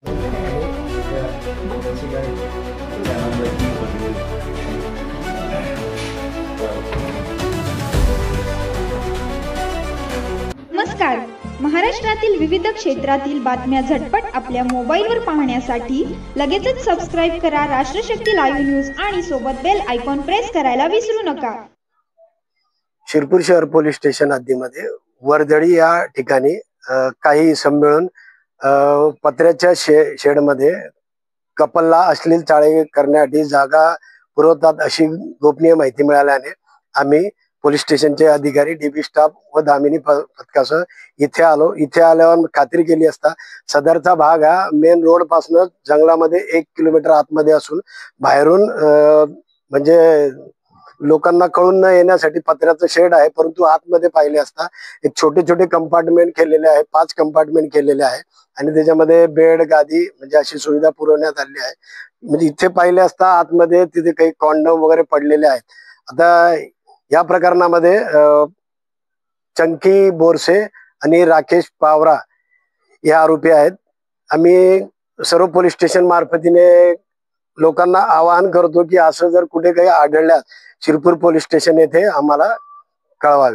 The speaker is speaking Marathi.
नमस्कार. महाराष्ट्रातील विविध क्षेत्रातील बातम्या झटपट आपल्या मोबाईलवर पाहण्यासाठी लगेचच सबस्क्राईब करा राष्ट्रशक्ती लाईव्ह न्यूज आणि सोबत बेल आयकॉन प्रेस करायला विसरू नका. शिरपूर शहर पोलीस स्टेशन हद्दीमध्ये वर्दळी या ठिकाणी काही संमेलन पत्र्याच्या शेडमध्ये कपलला अश्लील चाळे करण्यासाठी जागा पुरवतात अशी गोपनीय माहिती मिळाल्याने आम्ही पोलीस स्टेशनचे अधिकारी, डीबी स्टाफ व दामिनी पथकासह इथे आलो. इथे आल्यावर खात्री केली असता सदरचा भाग हा मेन रोड पासून जंगलामध्ये 1 किलोमीटर आतमध्ये असून बाहेरून म्हणजे लोकांना कळून न येण्यासाठी पत्र्याचं शेड आहे, परंतु आतमध्ये पाहिले असता एक छोटे छोटे कंपार्टमेंट केलेले आहे, 5 कंपार्टमेंट केलेले आहे आणि त्याच्यामध्ये बेड, गादी म्हणजे अशी सुविधा पुरवण्यात आली आहे. म्हणजे इथे पाहिले असता आतमध्ये तिथे काही कॉन्डम वगैरे पडलेले आहेत. आता या प्रकरणामध्ये चंकी बोरसे आणि राकेश पावरा हे आरोपी आहेत. आम्ही सर्व पोलीस स्टेशन मार्फतीने लोकांना आवाहन करतो की असं जर कुठे काही आढळल्यास शिरपूर पोलीस स्टेशन येथे आम्हाला कळवावे.